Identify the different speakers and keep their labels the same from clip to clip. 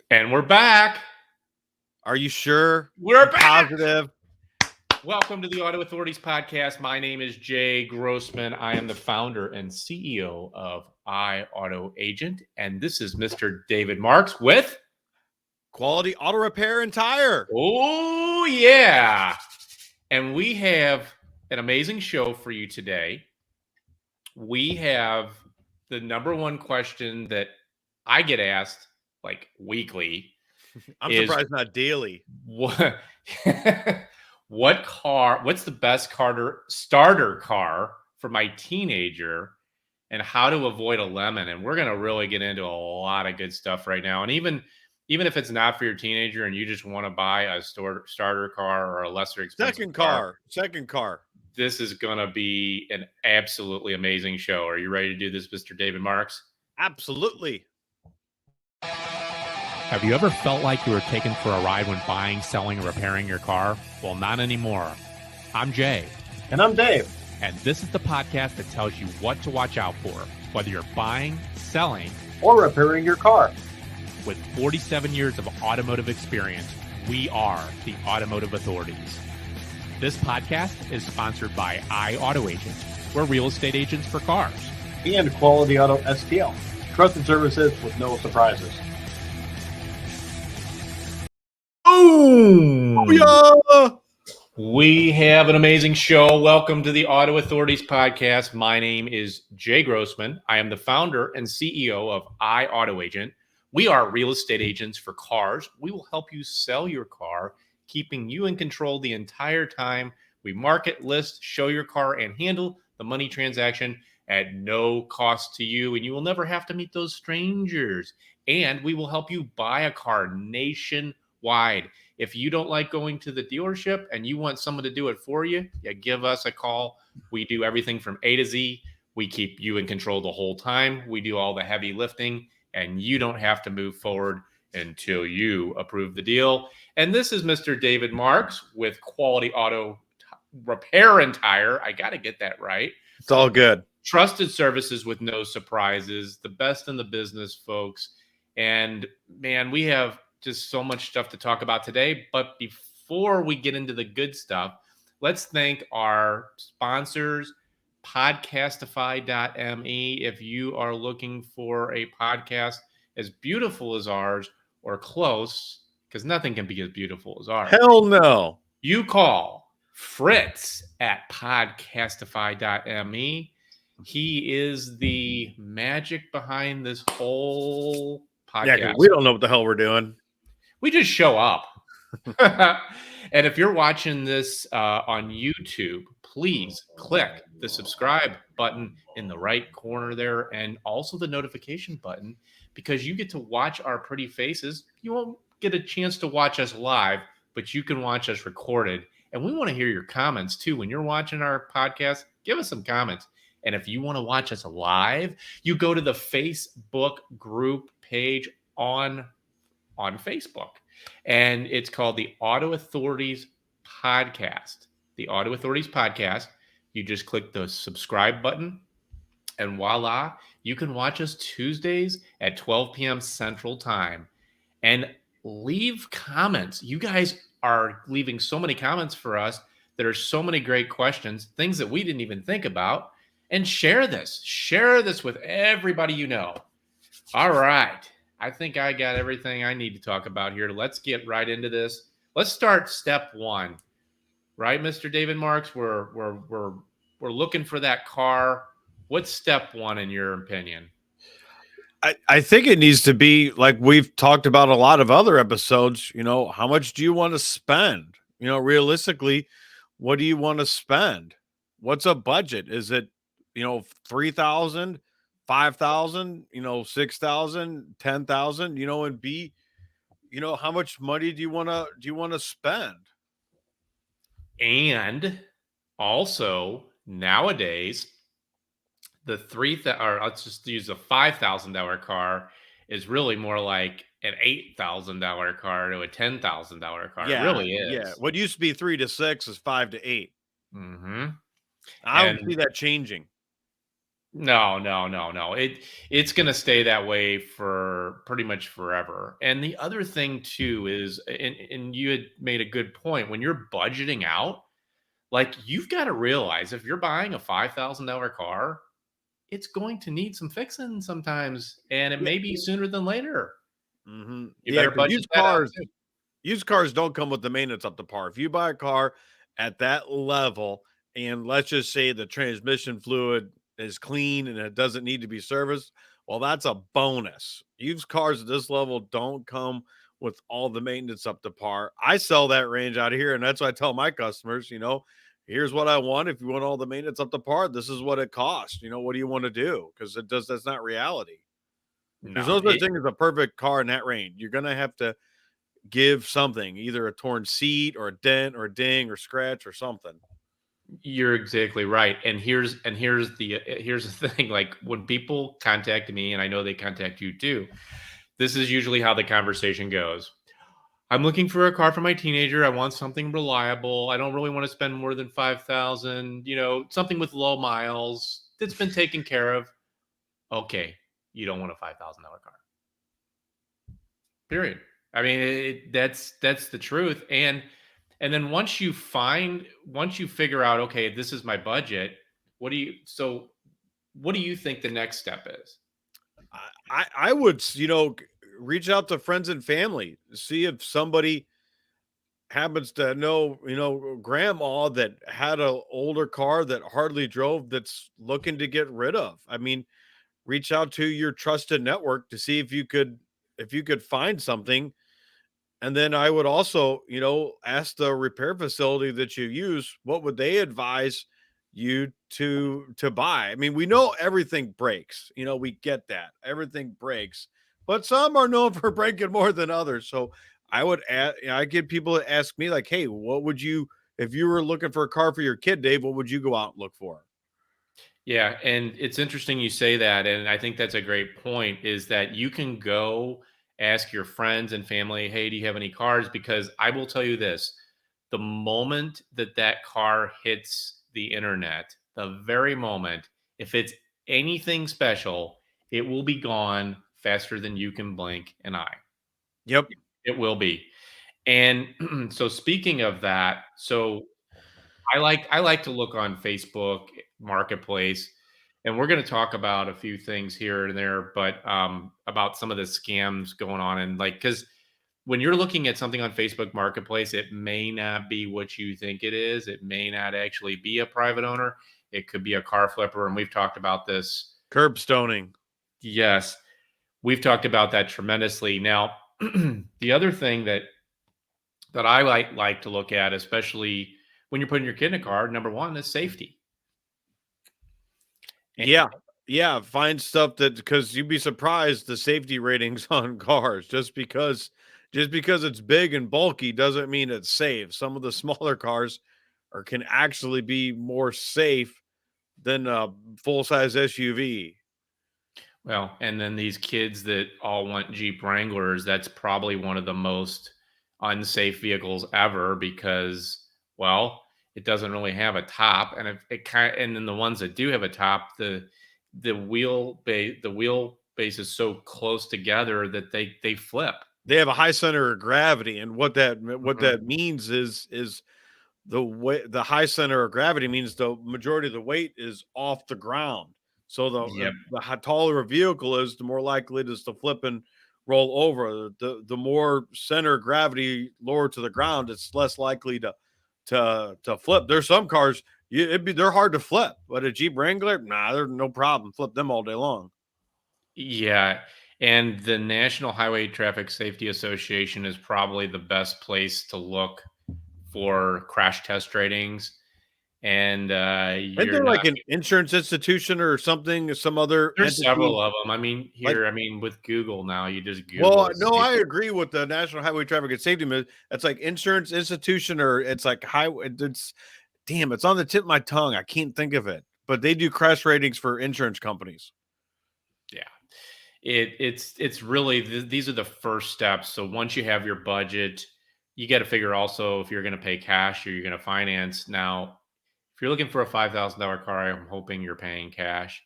Speaker 1: And we're back.
Speaker 2: Are you sure?
Speaker 1: We're back.
Speaker 2: Positive.
Speaker 1: Welcome to the Auto Authorities Podcast. My name is Jay Grossman. I am the founder and CEO of iAutoAgent. And this is Mr. David Marks with
Speaker 2: Quality Auto Repair and Tire.
Speaker 1: Oh, yeah. And we have an amazing show for you today. We have the number one question that I get asked like weekly.
Speaker 2: I'm surprised not daily.
Speaker 1: What what's the best starter car for my teenager, and how to avoid a lemon? And we're going to really get into a lot of good stuff right now. And even if it's not for your teenager and you just want to buy a starter car or a lesser expensive
Speaker 2: second car,
Speaker 1: this is going to be an absolutely amazing show. Are you ready to do this, Mr. David Marks?
Speaker 2: Absolutely.
Speaker 1: Have you ever felt like you were taken for a ride when buying, selling, or repairing your car? Well, not anymore. I'm Jay.
Speaker 3: And I'm Dave.
Speaker 1: And this is the podcast that tells you what to watch out for, whether you're buying, selling,
Speaker 3: or repairing your car.
Speaker 1: With 47 years of automotive experience, we are the Automotive Authorities. This podcast is sponsored by iAutoAgent. We're real estate agents for cars.
Speaker 3: And Quality Auto STL. Trusted services with no surprises.
Speaker 1: Boom! Yeah. We have an amazing show. Welcome to the Auto Authorities Podcast. My name is Jay Grossman. I am the founder and CEO of iAutoAgent. We are real estate agents for cars. We will help you sell your car, keeping you in control the entire time. We market, list, show your car, and handle the money transaction at no cost to you. And you will never have to meet those strangers. And we will help you buy a car nationwide. If you don't like going to the dealership and you want someone to do it for you, give us a call. We do everything from A to Z. We keep you in control the whole time. We do all the heavy lifting, and you don't have to move forward until you approve the deal. And this is Mr. David Marks with Quality Auto Repair and Tire. I got to get that right.
Speaker 2: It's all good.
Speaker 1: Trusted services with no surprises, the best in the business, folks. And man, we have just so much stuff to talk about today. But before we get into the good stuff, let's thank our sponsors, Podcastify.me. If you are looking for a podcast as beautiful as ours or close, because nothing can be as beautiful as ours.
Speaker 2: Hell no.
Speaker 1: You call Fritz at Podcastify.me. He is the magic behind this whole podcast.
Speaker 2: Yeah, we don't know what the hell we're doing.
Speaker 1: We just show up. And if you're watching this on YouTube, please click the subscribe button in the right corner there, and also the notification button, because you get to watch our pretty faces. You won't get a chance to watch us live, but you can watch us recorded. And we want to hear your comments too. When you're watching our podcast, give us some comments. And if you want to watch us live, you go to the Facebook group page on Facebook. And it's called the Auto Authorities Podcast. The Auto Authorities Podcast. You just click the subscribe button, and voila, you can watch us Tuesdays at 12 p.m. Central Time. And leave comments. You guys are leaving so many comments for us. There are so many great questions, things that we didn't even think about. And share this. Share this with everybody you know. All right. I think I got everything I need to talk about here. Let's get right into this. Let's start step one. Right, Mr. David Marks? We're looking for that car. What's step one in your opinion?
Speaker 2: I think it needs to be like we've talked about a lot of other episodes. How much do you want to spend? Realistically, what do you want to spend? What's a budget? Is it, 3,000, 5,000, 6,000, 10,000, and B, how much money do you want to spend?
Speaker 1: And also nowadays, let's just use a $5,000 car is really more like an $8,000 car to a $10,000 car.
Speaker 2: Yeah,
Speaker 1: it really is.
Speaker 2: Yeah. What used to be 3 to 6 is 5 to 8.
Speaker 1: Mm-hmm.
Speaker 2: I don't see that changing.
Speaker 1: No. It's going to stay that way for pretty much forever. And the other thing too is, and you had made a good point when you're budgeting out, like you've got to realize if you're buying a $5,000 car, it's going to need some fixing sometimes, and it
Speaker 2: Yeah.
Speaker 1: may be sooner than later. You
Speaker 2: Yeah,
Speaker 1: better
Speaker 2: because
Speaker 1: budget that out too.
Speaker 2: used cars don't come with the maintenance up to par. If you buy a car at that level, and let's just say the transmission fluid is clean and it doesn't need to be serviced, well, that's a bonus. Used cars at this level don't come with all the maintenance up to par. I sell that range out of here, and that's what I tell my customers, here's what I want. If you want all the maintenance up to par, this is what it costs. What do you want to do? Because that's not reality. There's
Speaker 1: No,
Speaker 2: no such thing as a perfect car in that range. You're gonna have to give something, either a torn seat or a dent or a ding or scratch or something.
Speaker 1: you're exactly right. And here's the thing. Like when people contact me, and I know they contact you too, this is usually how the conversation goes. I'm looking for a car for my teenager. I want something reliable. I don't really want to spend more than 5,000, something with low miles that's been taken care of. Okay, you don't want a $5,000 car. Period. I mean, that's the truth. And then once you figure out, okay, this is my budget, what do you think the next step is?
Speaker 2: I would, reach out to friends and family, see if somebody happens to know, grandma that had a older car that hardly drove that's looking to get rid of. I mean, reach out to your trusted network to see if you could find something. And then I would also, ask the repair facility that you use, what would they advise you to buy? I mean, we know everything breaks. We get that. Everything breaks. But some are known for breaking more than others. So I get people to ask me like, "Hey, what would you if you were looking for a car for your kid, Dave, what would you go out and look for?"
Speaker 1: Yeah, and it's interesting you say that, and I think that's a great point, is that you can go ask your friends and family, "Hey, do you have any cars?" Because I will tell you this, the moment that that car hits the internet, the very moment, if it's anything special, it will be gone faster than you can blink an eye.
Speaker 2: Yep.
Speaker 1: It will be. And so speaking of that, I like to look on Facebook Marketplace, and we're going to talk about a few things here and there, but about some of the scams going on, and like because when you're looking at something on Facebook Marketplace, it may not be what you think it is. It may not actually be a private owner. It could be a car flipper, and we've talked about this.
Speaker 2: Curb stoning.
Speaker 1: Yes, we've talked about that tremendously. Now, the other thing that I like to look at, especially when you're putting your kid in a car, number one is safety. And
Speaker 2: Yeah. Yeah, find stuff that because you'd be surprised the safety ratings on cars just because it's big and bulky doesn't mean it's safe. Some of the smaller cars can actually be more safe than a full-size SUV.
Speaker 1: well, and then these kids that all want Jeep Wranglers, that's probably one of the most unsafe vehicles ever because, well, it doesn't really have a top, and if it kind and then the ones that do have a top, the wheelbase is so close together that they flip.
Speaker 2: They have a high center of gravity, and what
Speaker 1: Mhm.
Speaker 2: that means is the high center of gravity means the majority of the weight is off the ground. So
Speaker 1: Yep.
Speaker 2: taller a vehicle is, the more likely it is to flip and roll over. The more center of gravity lower to the ground, it's less likely to flip. There's some cars they're hard to flip, but a Jeep Wrangler, nah, they're no problem. Flip them all day long.
Speaker 1: Yeah, and the National Highway Traffic Safety Association is probably the best place to look for crash test ratings, and
Speaker 2: Isn't
Speaker 1: you're
Speaker 2: there
Speaker 1: not.
Speaker 2: like an insurance institution or something, some other
Speaker 1: There's
Speaker 2: entity?
Speaker 1: several of them. I mean,
Speaker 2: Like,
Speaker 1: with Google now, you just
Speaker 2: well,
Speaker 1: Google
Speaker 2: no, I
Speaker 1: safety.
Speaker 2: agree with the National Highway Traffic and Safety It's like insurance institution, or it's like highway. It's damn, it's on the tip of my tongue. I can't think of it, but they do crash ratings for insurance companies.
Speaker 1: Yeah, it's really these are the first steps. So once you have your budget, you got to figure also if you're going to pay cash or you're going to finance. Now, if you're looking for a $5,000 car, I'm hoping you're paying cash.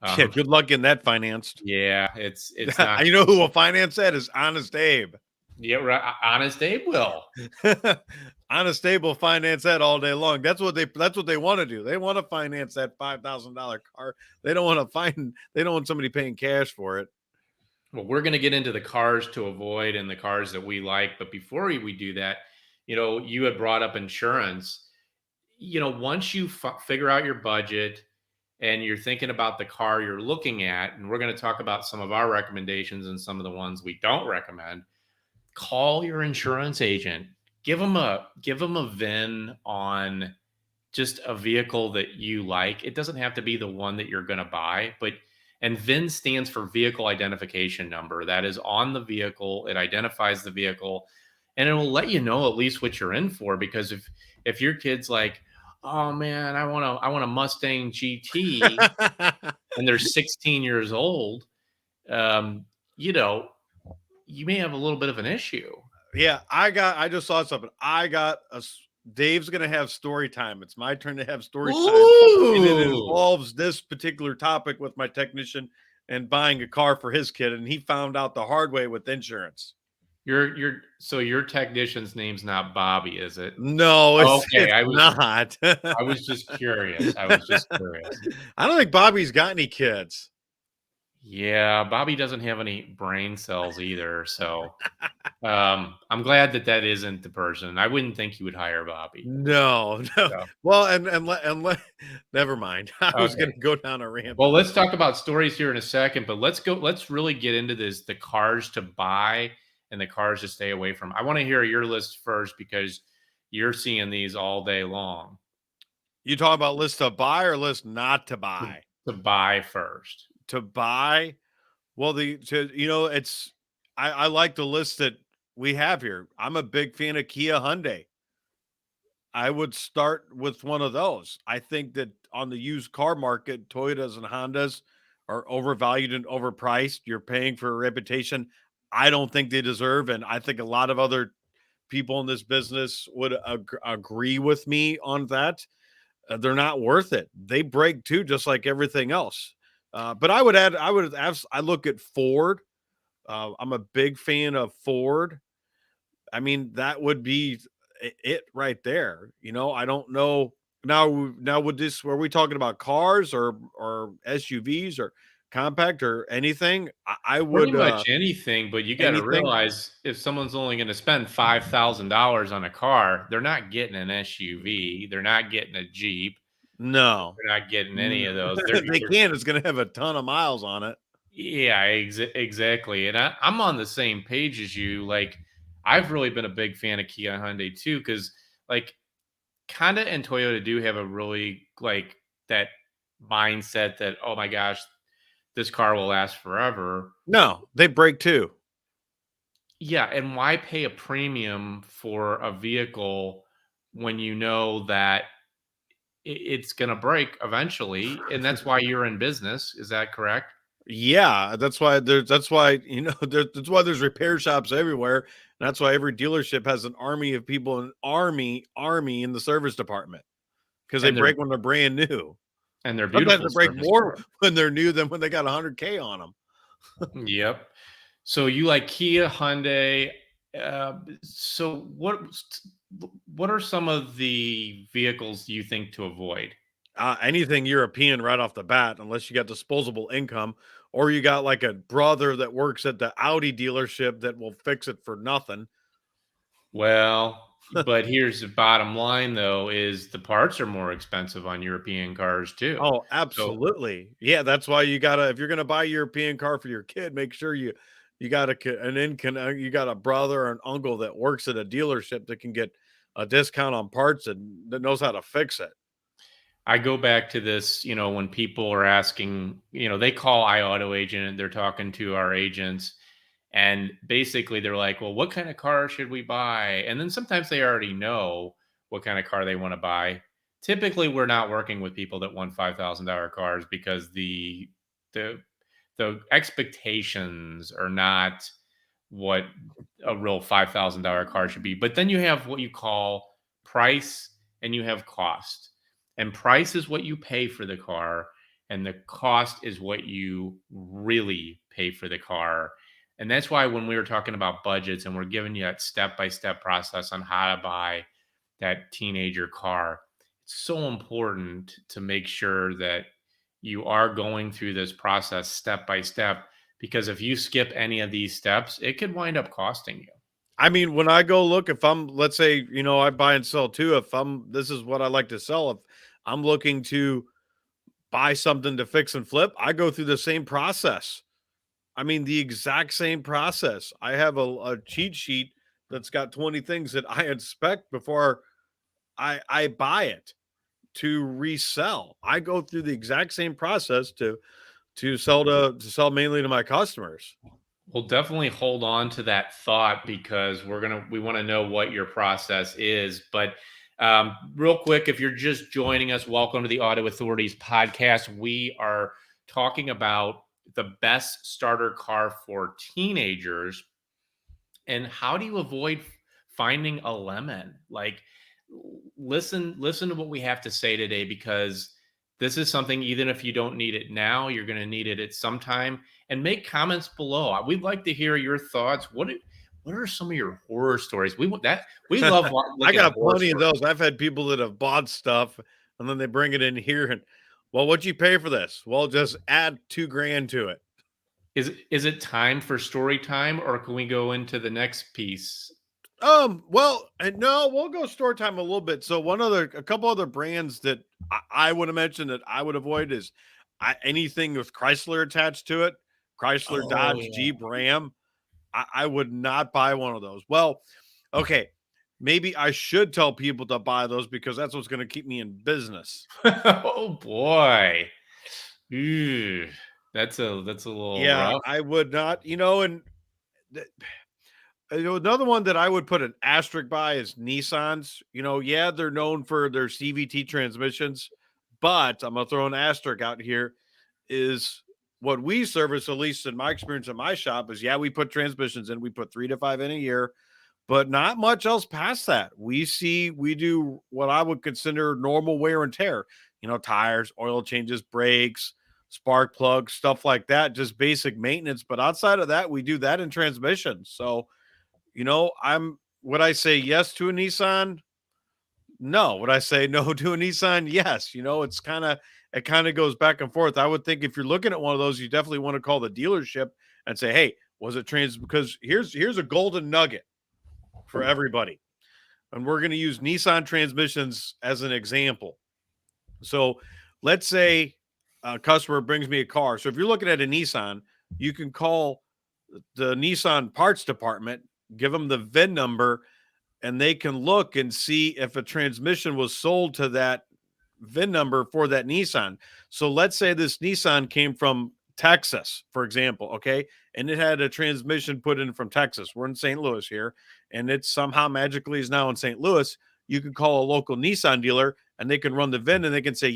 Speaker 2: Yeah, good luck getting that financed.
Speaker 1: Yeah, it's not.
Speaker 2: You know who will finance that is Honest Abe.
Speaker 1: Yeah, right. Honest Abe will.
Speaker 2: Honest Abe will finance that all day long. That's what they want to do. They want to finance that $5,000 car. They don't want somebody paying cash for it.
Speaker 1: Well, we're going to get into the cars to avoid and the cars that we like. But before we do that, you had brought up insurance. Once you figure out your budget and you're thinking about the car you're looking at, and we're going to talk about some of our recommendations and some of the ones we don't recommend, call your insurance agent. Give them a VIN on just a vehicle that you like. It doesn't have to be the one that you're going to buy, and VIN stands for vehicle identification number. That is on the vehicle. It identifies the vehicle, and it will let you know at least what you're in for. Because if your kid's like, oh man, I want a Mustang GT, and they're 16 years old, you may have a little bit of an issue.
Speaker 2: Yeah, I just saw something. Dave's going to have story time. It's my turn to have story time. And it involves this particular topic with my technician and buying a car for his kid. And he found out the hard way with insurance.
Speaker 1: So your technician's name's not Bobby, is it?
Speaker 2: No, it's
Speaker 1: not. I was just curious. I
Speaker 2: don't think Bobby's got any kids.
Speaker 1: Yeah, Bobby doesn't have any brain cells either. So I'm glad that isn't the person. I wouldn't think you would hire Bobby.
Speaker 2: No. So. Well, and never mind. I was going to go down a rant.
Speaker 1: Well, let's talk about stories here in a second, but let's really get into the cars to buy and the cars to stay away from. I want to hear your list first because you're seeing these all day long.
Speaker 2: You talk about list to buy or list not to buy?
Speaker 1: To buy first.
Speaker 2: To buy, well, I like the list that we have here. I'm a big fan of Kia Hyundai. I would start with one of those. I think that on the used car market, Toyotas and Hondas are overvalued and overpriced. You're paying for a reputation I don't think they deserve, and I think a lot of other people in this business would agree with me on that. They're not worth it. They break too, just like everything else. But I look at Ford. I'm a big fan of Ford. I mean, that would be it right there. I don't know now were we talking about cars or SUVs or compact or anything? I would
Speaker 1: pretty much anything, but you got to realize if someone's only going to spend $5,000 on a car, they're not getting an SUV. They're not getting a Jeep.
Speaker 2: No,
Speaker 1: they're not getting any of those.
Speaker 2: It's going to have a ton of miles on it.
Speaker 1: Yeah, exactly. And I'm on the same page as you. Like, I've really been a big fan of Kia Hyundai too, because like Honda and Toyota do have a really like that mindset that, oh my gosh, this car will last forever.
Speaker 2: No, they break too.
Speaker 1: Yeah, and why pay a premium for a vehicle when you know that it's going to break eventually, and that's why you're in business? Is that correct?
Speaker 2: Yeah, that's why there's repair shops everywhere. That's why every dealership has an army of people, an army in the service department, because they break when they're brand new.
Speaker 1: And they're beautiful.
Speaker 2: Sometimes they break more when they're new than when they got 100K on
Speaker 1: them. Yep. So you like Kia, Hyundai. So what are some of the vehicles you think to avoid?
Speaker 2: Anything European right off the bat, unless you got disposable income or you got like a brother that works at the Audi dealership that will fix it for nothing.
Speaker 1: Well, but here's the bottom line, though, is the parts are more expensive on European cars, too.
Speaker 2: Oh, absolutely. So, yeah, that's why you got to, if you're going to buy a European car for your kid, make sure you got you got a brother or an uncle that works at a dealership that can get a discount on parts and that knows how to fix it.
Speaker 1: I go back to this, when people are asking, they call iAutoAgent and they're talking to our agents. And basically they're like, well, what kind of car should we buy? And then sometimes they already know what kind of car they want to buy. Typically, we're not working with people that want $5,000 cars because the expectations are not what a real $5,000 car should be. But then you have what you call price and you have cost. And price is what you pay for the car. and the cost is what you really pay for the car. And that's why when we were talking about budgets and we're giving you that step-by-step process on how to buy that teenager car, it's so important to make sure that you are going through this process step by step, because if you skip any of these steps, it could wind up costing you.
Speaker 2: I mean, when I go look, if I'm, let's say, I buy and sell too, this is what I like to sell. If I'm looking to buy something to fix and flip, I go through the same process. I mean, the exact same process. I have a cheat sheet that's got 20 things that I inspect before I buy it to resell. I go through the exact same process to sell mainly to my customers.
Speaker 1: We'll definitely hold on to that thought because we want to know what your process is. But real quick, if you're just joining us, welcome to the Auto Authorities Podcast. We are talking about the best starter car for teenagers and how do you avoid finding a lemon. Like, listen to what we have to say today, because this is something, even if you don't need it now, you're going to need it at some time. And make comments below. We'd like to hear your thoughts. What are some of your horror stories? We love
Speaker 2: I got plenty of those. I've had people that have bought stuff and then they bring it in here and, well, what'd you pay for this? Well, just add $2,000 to it.
Speaker 1: Is it time for story time, or can we go into the next piece?
Speaker 2: Well, no, we'll go story time a little bit. So a couple other brands that I would have mentioned that I would avoid is anything with Chrysler attached to it. Chrysler, Dodge, Jeep, Ram. I would not buy one of those. Well, okay, maybe I should tell people to buy those because that's what's going to keep me in business.
Speaker 1: Oh boy, ooh, that's a little rough.
Speaker 2: I would not. And another one that I would put an asterisk by is Nissans. They're known for their CVT transmissions, but I'm gonna throw an asterisk out here. Is what we service, at least in my experience in my shop, is we put transmissions in. We put 3 to 5 in a year, but not much else past that. We do what I would consider normal wear and tear. Tires, oil changes, brakes, spark plugs, stuff like that, just basic maintenance. But outside of that, we do that in transmissions. So, would I say yes to a Nissan? No. Would I say no to a Nissan? Yes. It kind of goes back and forth. I would think if you're looking at one of those, you definitely want to call the dealership and say, hey, was it because here's a golden nugget for everybody. And we're going to use Nissan transmissions as an example. So let's say a customer brings me a car. So if you're looking at a Nissan, you can call the Nissan parts department, give them the VIN number, and they can look and see if a transmission was sold to that VIN number for that Nissan. So let's say this Nissan came from Texas, for example, okay? And it had a transmission put in from Texas. We're in St. Louis here, and it somehow magically is now in St. Louis. You can call a local Nissan dealer, and they can run the VIN, and they can say,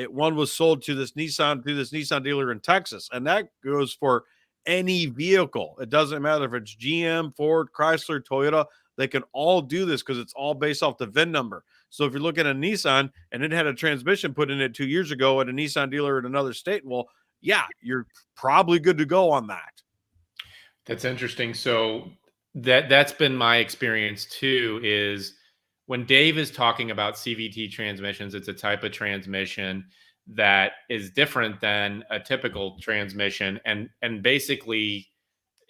Speaker 2: one was sold to this Nissan dealer in Texas. And that goes for any vehicle. It doesn't matter if it's GM, Ford, Chrysler, Toyota. They can all do this because it's all based off the VIN number. So if you're looking at a Nissan and it had a transmission put in it 2 years ago at a Nissan dealer in another state, well, you're probably good to go on that.
Speaker 1: That's interesting. So that's been my experience too, is when Dave is talking about CVT transmissions, it's a type of transmission that is different than a typical transmission. And basically,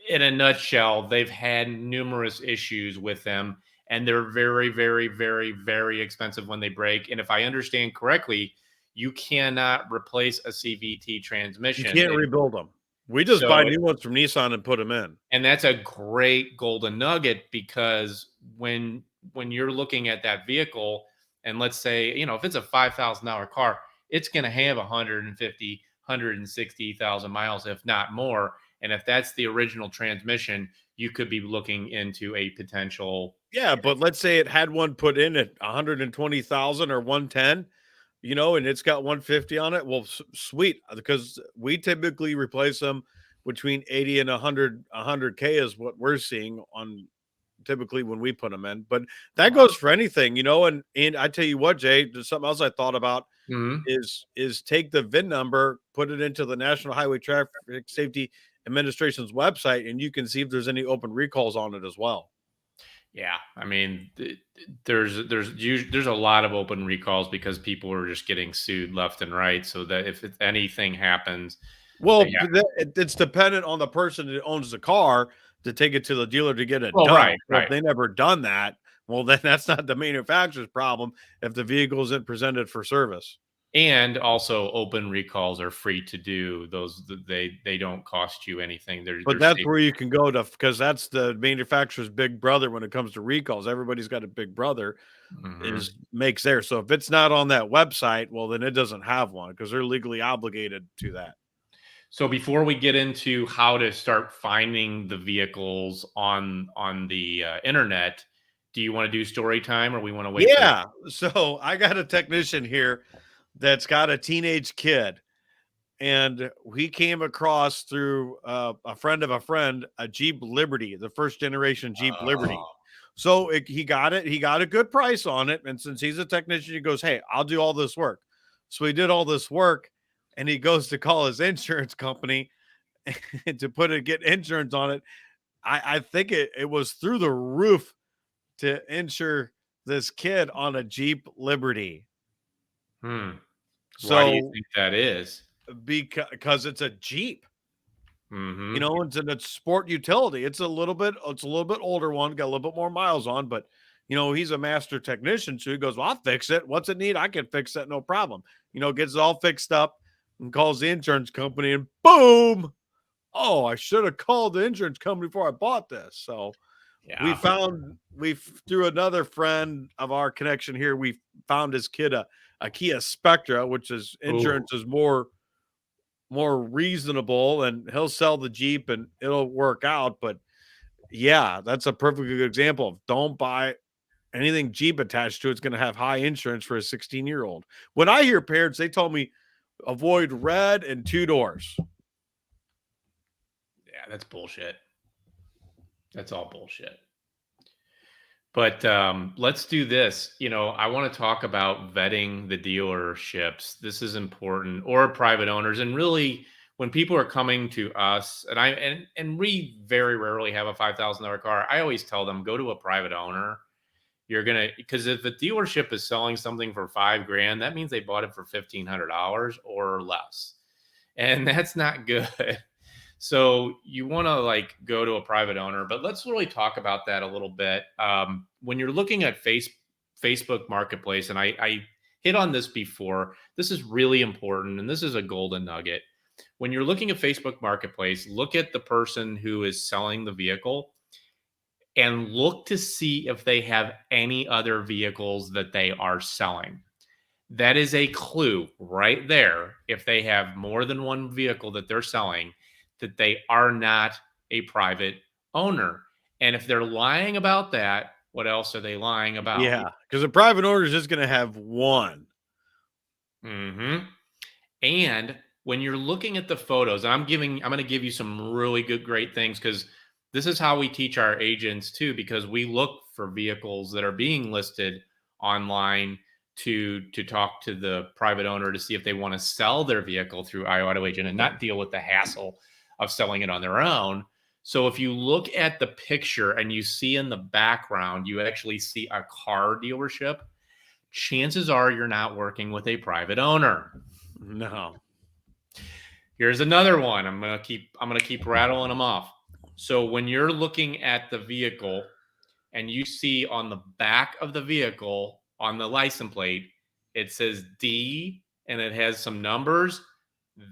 Speaker 1: in a nutshell, they've had numerous issues with them, and they're very, very, very, very expensive when they break. And if I understand correctly, you cannot replace a CVT transmission.
Speaker 2: You can't rebuild them. We just buy new ones from Nissan and put them in.
Speaker 1: And that's a great golden nugget, because when you're looking at that vehicle, and let's say, if it's a $5,000 car, it's going to have 150, 160,000 miles, if not more. And if that's the original transmission, you could be looking into a potential.
Speaker 2: Yeah, but let's say it had one put in at 120,000 or 110, and it's got 150 on it. Well, sweet, because we typically replace them between 80 and 100K is what we're seeing on typically when we put them in. But that goes for anything, and I tell you what, Jay, there's something else I thought about.
Speaker 1: Mhm.
Speaker 2: is take the VIN number, put it into the National Highway Traffic Safety Administration's website, and you can see if there's any open recalls on it as well.
Speaker 1: Yeah, I mean, there's a lot of open recalls because people are just getting sued left and right. So that if anything happens,
Speaker 2: Well,
Speaker 1: yeah.
Speaker 2: it's dependent on the person that owns the car to take it to the dealer to get it
Speaker 1: Well,
Speaker 2: done.
Speaker 1: right,
Speaker 2: Well, if
Speaker 1: right.
Speaker 2: they never done that, well, then that's not the manufacturer's problem if the vehicle isn't presented for service.
Speaker 1: And also, open recalls are free to do. They don't cost you anything.
Speaker 2: But
Speaker 1: They're
Speaker 2: that's
Speaker 1: safe.
Speaker 2: where you can go to, because that's the manufacturer's big brother when it comes to recalls. Everybody's got a big brother
Speaker 1: Mhm.
Speaker 2: is makes there. So if it's not on that website, well, then it doesn't have one because they're legally obligated to that.
Speaker 1: So before we get into how to start finding the vehicles on the internet, do you want to do story time, or we want to wait for that?
Speaker 2: Yeah. So I got a technician here that's got a teenage kid, and we came across through a friend of a friend a Jeep Liberty, the first generation Jeep Liberty.
Speaker 1: Oh,
Speaker 2: So he got it. He got a good price on it, and since he's a technician, he goes, "Hey, I'll do all this work." So he did all this work, and he goes to call his insurance company to get insurance on it. I think it was through the roof to insure this kid on a Jeep Liberty.
Speaker 1: hmm. Why do you
Speaker 2: So
Speaker 1: think that is?
Speaker 2: because it's a Jeep,
Speaker 1: Hmm.
Speaker 2: it's a sport utility. It's a little bit older one, got a little bit more miles on, but he's a master technician, so he goes, "Well, I'll fix it. What's it need? I can fix that, no problem." Gets it all fixed up and calls the insurance company, and boom! Oh, I should have called the insurance company before I bought this. So
Speaker 1: Yeah.
Speaker 2: through another friend of our connection here, we found his kid a Kia Spectra, which is
Speaker 1: Ooh.
Speaker 2: insurance is more reasonable, and he'll sell the Jeep and it'll work out. But yeah, that's a perfect good example of don't buy anything Jeep attached to. It's going to have high insurance for a 16-year-old. When I hear parents, they told me avoid red and two doors.
Speaker 1: Yeah, that's bullshit. That's all bullshit. But let's do this. I want to talk about vetting the dealerships. This is important, or private owners. And really, when people are coming to us, and we very rarely have a $5,000 car, I always tell them go to a private owner. Because if the dealership is selling something for $5,000, that means they bought it for $1,500 or less, and that's not good. So you want to go to a private owner, but let's really talk about that a little bit. When you're looking at Facebook Marketplace, and I hit on this before, this is really important, and this is a golden nugget. When you're looking at Facebook Marketplace, look at the person who is selling the vehicle and look to see if they have any other vehicles that they are selling. That is a clue right there. If they have more than one vehicle that they're selling, that they are not a private owner. And if they're lying about that, what else are they lying about?
Speaker 2: Yeah, because a private owner is just going to have one.
Speaker 1: Hmm. And when you're looking at the photos, and I'm going to give you some really great things, because this is how we teach our agents too, because we look for vehicles that are being listed online to talk to the private owner to see if they want to sell their vehicle through iAuto Agent and not deal with the hassle of selling it on their own. So if you look at the picture and you see in the background, you actually see a car dealership, chances are you're not working with a private owner.
Speaker 2: No.
Speaker 1: Here's another one. I'm gonna keep rattling them off. So when you're looking at the vehicle and you see on the back of the vehicle on the license plate, it says D and it has some numbers,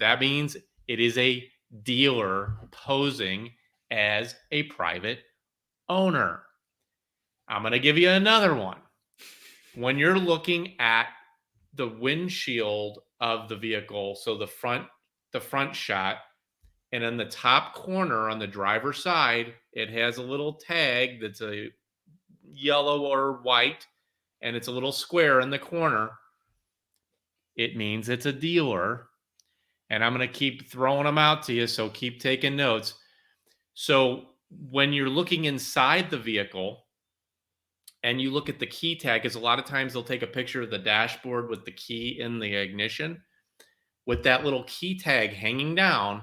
Speaker 1: that means it is a dealer posing as a private owner. I'm going to give you another one. When you're looking at the windshield of the vehicle, so the front shot, and in the top corner on the driver's side, it has a little tag that's a yellow or white, and it's a little square in the corner. It means it's a dealer. And I'm going to keep throwing them out to you, so keep taking notes. So when you're looking inside the vehicle and you look at the key tag, because a lot of times they'll take a picture of the dashboard with the key in the ignition, with that little key tag hanging down.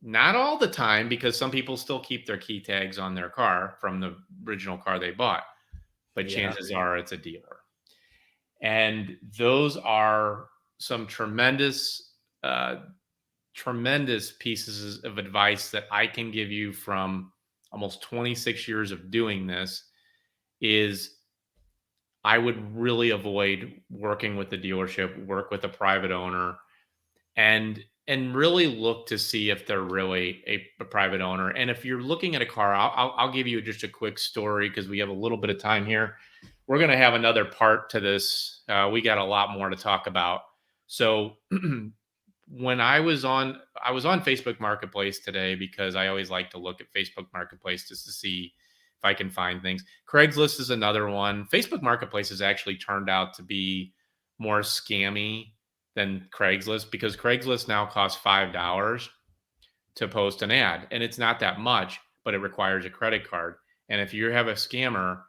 Speaker 1: Not all the time, because some people still keep their key tags on their car from the original car they bought, but chances are it's a dealer. And those are some tremendous, tremendous pieces of advice that I can give you from almost 26 years of doing this. Is I would really avoid working with the dealership, work with a private owner, and really look to see if they're really a private owner. And if you're looking at a car, I'll give you just a quick story, because we have a little bit of time here. We're going to have another part to this. We got a lot more to talk about. So when I was on Facebook Marketplace today, because I always like to look at Facebook Marketplace just to see if I can find things. Craigslist is another one. Facebook Marketplace has actually turned out to be more scammy than Craigslist, because Craigslist now costs $5 to post an ad, and it's not that much, but it requires a credit card. And if you have a scammer,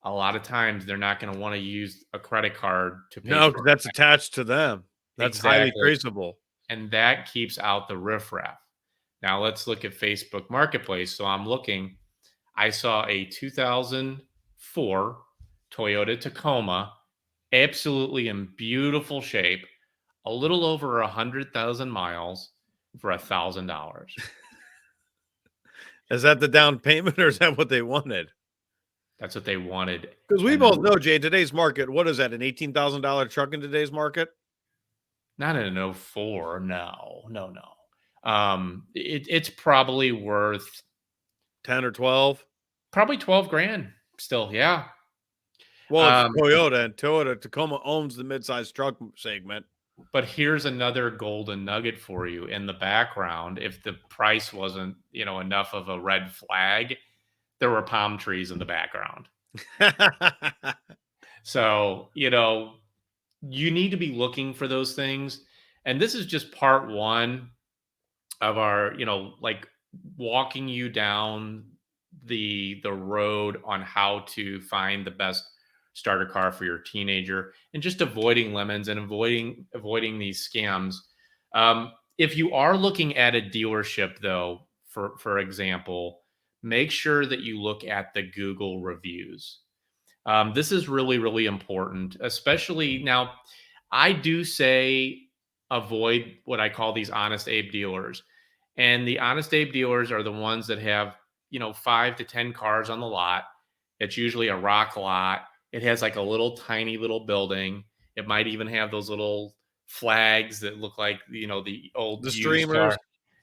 Speaker 1: a lot of times they're not going to want to use a credit card to pay.
Speaker 2: No, because that's attached to them. That's highly traceable.
Speaker 1: And that keeps out the riffraff. Now let's look at Facebook Marketplace. So I'm looking, I saw a 2004 Toyota Tacoma, absolutely in beautiful shape, a little over 100,000 miles for $1,000.
Speaker 2: Is that the down payment, or is that what they wanted?
Speaker 1: That's what they wanted.
Speaker 2: Because we both know, Jay, in today's market, what is that, an $18,000 truck in today's market?
Speaker 1: Not in an 04. No. It's probably worth
Speaker 2: 10 or 12.
Speaker 1: Probably 12 grand still. Yeah.
Speaker 2: Well, it's Toyota, and Toyota Tacoma owns the midsize truck segment.
Speaker 1: But here's another golden nugget for you in the background. If the price wasn't, enough of a red flag, there were palm trees in the background. So, you need to be looking for those things. And this is just part one of our, like walking you down the road on how to find the best starter car for your teenager, and just avoiding lemons and avoiding these scams. If you are looking at a dealership, though, for example, make sure that you look at the Google reviews. This is really, really important, especially now. I do say avoid what I call these Honest Abe dealers. And the Honest Abe dealers are the ones that have, 5 to 10 cars on the lot. It's usually a rock lot. It has like a little tiny little building. It might even have those little flags that look like, the old
Speaker 2: streamers.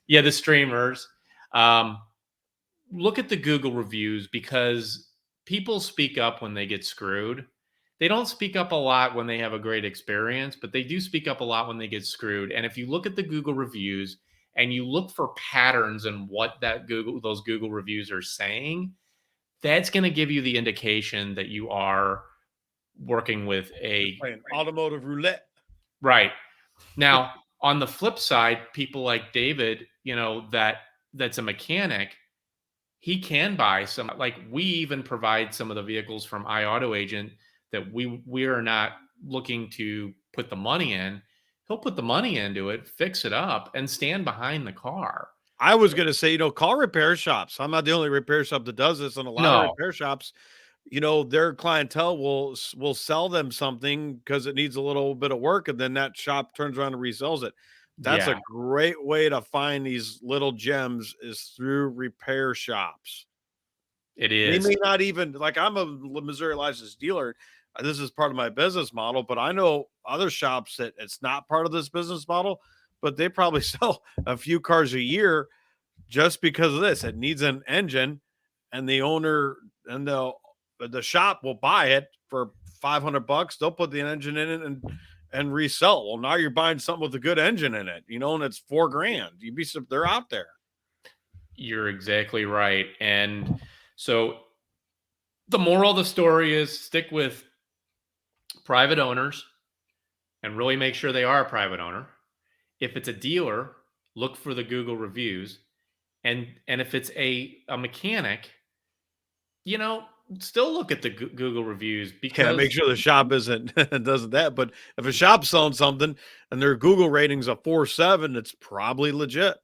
Speaker 1: Yeah, the streamers. Look at the Google reviews, because people speak up when they get screwed. They don't speak up a lot when they have a great experience, but they do speak up a lot when they get screwed. And if you look at the Google reviews and you look for patterns in what those Google reviews are saying, that's going to give you the indication that you are working with
Speaker 2: playing automotive roulette.
Speaker 1: Right. Now, on the flip side, people like David, that's a mechanic. He can buy some, like we even provide some of the vehicles from iAutoAgent that we are not looking to put the money in. He'll put the money into it, fix it up, and stand behind the car.
Speaker 2: I was going to say, car repair shops. I'm not the only repair shop that does this. And a lot of repair shops, their clientele will sell them something because it needs a little bit of work, and then that shop turns around and resells it. That's a great way to find these little gems, is through repair shops.
Speaker 1: It is.
Speaker 2: They may not even, like, I'm a Missouri licensed dealer. This is part of my business model, but I know other shops that it's not part of this business model, but they probably sell a few cars a year just because of this. It needs an engine, and the owner and the shop will buy it for $500. They'll put the engine in it and resell it. Well, now you're buying something with a good engine in it, and it's $4,000. They're out there.
Speaker 1: You're exactly right. And so the moral of the story is stick with private owners and really make sure they are a private owner. If it's a dealer, look for the Google reviews. And if it's a mechanic, still look at the Google reviews
Speaker 2: Yeah,
Speaker 1: because
Speaker 2: make sure the shop doesn't that. But if a shop's selling something and their Google rating's a 4.7, it's probably legit.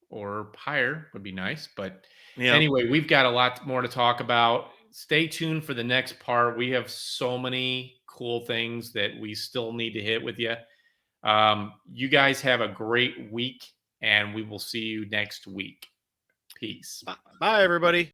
Speaker 1: or higher would be nice. But
Speaker 2: Yeah.
Speaker 1: anyway, we've got a lot more to talk about. Stay tuned for the next part. We have so many cool things that we still need to hit with you. You guys have a great week, and we will see you next week. Peace.
Speaker 2: Bye, everybody.